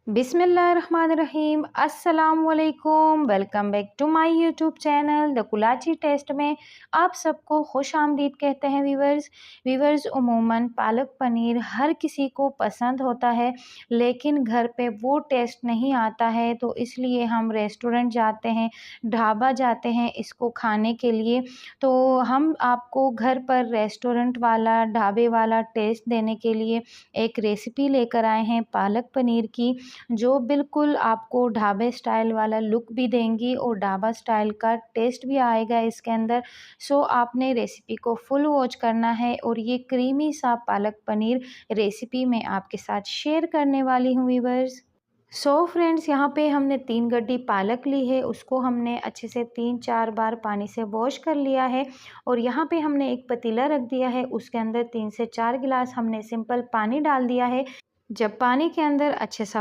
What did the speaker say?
बिस्मिल्लाहिर्रहमानिर्रहीम अस्सलाम वालेकुम। Welcome back to my YouTube channel the Kulachi taste में आप सबको खुश आमदीद कहते हैं। वीवर्स उमूमन पालक पनीर हर किसी को पसंद होता है, लेकिन घर पे वो टेस्ट नहीं आता है, तो इसलिए हम रेस्टोरेंट जाते हैं, ढाबा जाते हैं इसको खाने के लिए। तो हम आपको घर पर रेस्टोरेंट वाला ढाबे वाला टेस्ट देने के लिए एक रेसिपी लेकर आए हैं पालक पनीर की, जो बिल्कुल आपको ढाबे स्टाइल वाला लुक भी देंगी और ढाबा स्टाइल का टेस्ट भी आएगा इसके अंदर। सो आपने रेसिपी को फुल वॉच करना है और ये क्रीमी सा पालक पनीर रेसिपी मैं आपके साथ शेयर करने वाली हूँ व्यूअर्स। सो फ्रेंड्स, यहाँ पे हमने 3 गड्डी पालक ली है, उसको हमने अच्छे से 3-4 बार पानी से वॉश कर लिया है। और यहाँ पे हमने एक पतीला रख दिया है, उसके अंदर 3 से 4 गिलास हमने सिंपल पानी डाल दिया है। जब पानी के अंदर अच्छे सा